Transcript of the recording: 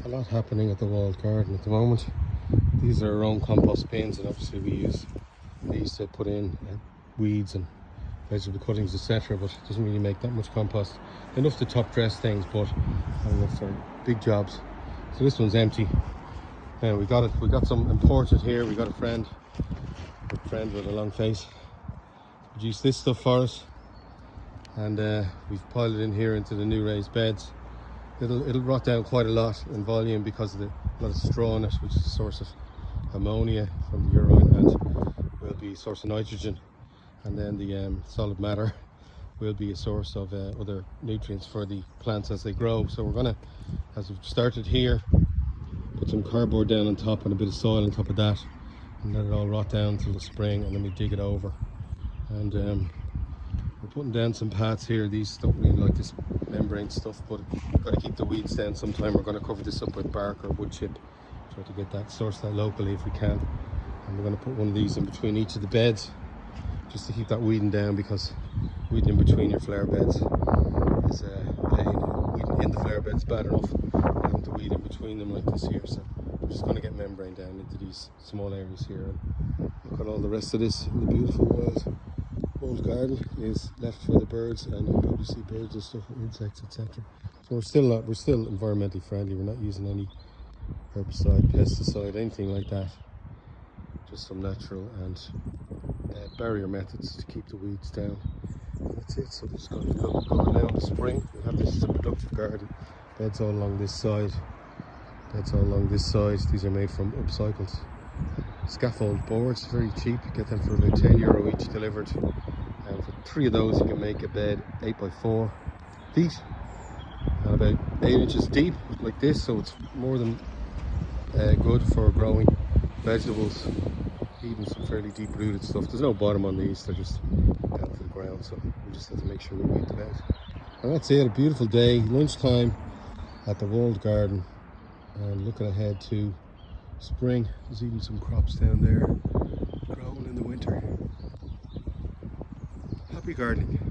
A lot happening at the walled garden at the moment. These are our own compost bins, and obviously we use these to put in weeds and vegetable cuttings, etc. But it doesn't really make that much compost. Enough to top dress things, but not enough for big jobs. So this one's empty. Now we got some imported here. We got a friend with a long face produced this stuff for us, and we've piled it in here into the new raised beds. It'll rot down quite a lot in volume because of a lot of straw in it, which is a source of ammonia from the urine and will be a source of nitrogen, and then the solid matter will be a source of other nutrients for the plants as they grow. So we're gonna, as we've started here, put some cardboard down on top and a bit of soil on top of that, and let it all rot down till the spring, and then we dig it over. And we're putting down some paths here. These don't really like this membrane stuff, but got to keep the weeds down sometime. We're going to cover this up with bark or wood chip, try to get that, source that locally if we can. And we're going to put one of these in between each of the beds just to keep that weeding down, because weeding in between your flower beds is a pain. Weeding in the flower beds bad enough, having to weed in between them like this here. So we're just going to get membrane down into these small areas here, and look at all the rest of this in the beautiful walled garden is left for the birds, and you probably see birds and stuff, insects, etc. So we're still environmentally friendly. We're not using any herbicide, pesticide, anything like that. Just some natural and barrier methods to keep the weeds down. And that's it. So just going to look good now in the spring. We'll have this as a productive garden. Beds all along this side. Beds all along this side. These are made from upcycled scaffold boards, very cheap. You get them for about €10 each delivered, and for 3 of those you can make a bed 8 by 4 feet and about 8 inches deep like this. So it's more than good for growing vegetables, even some fairly deep rooted stuff. There's no bottom on these, they're just down to the ground, so we just have to make sure we weed them out. And that's it, a beautiful day, lunchtime at the walled garden, and looking ahead to spring. There's even some crops down there growing in the winter. Happy gardening.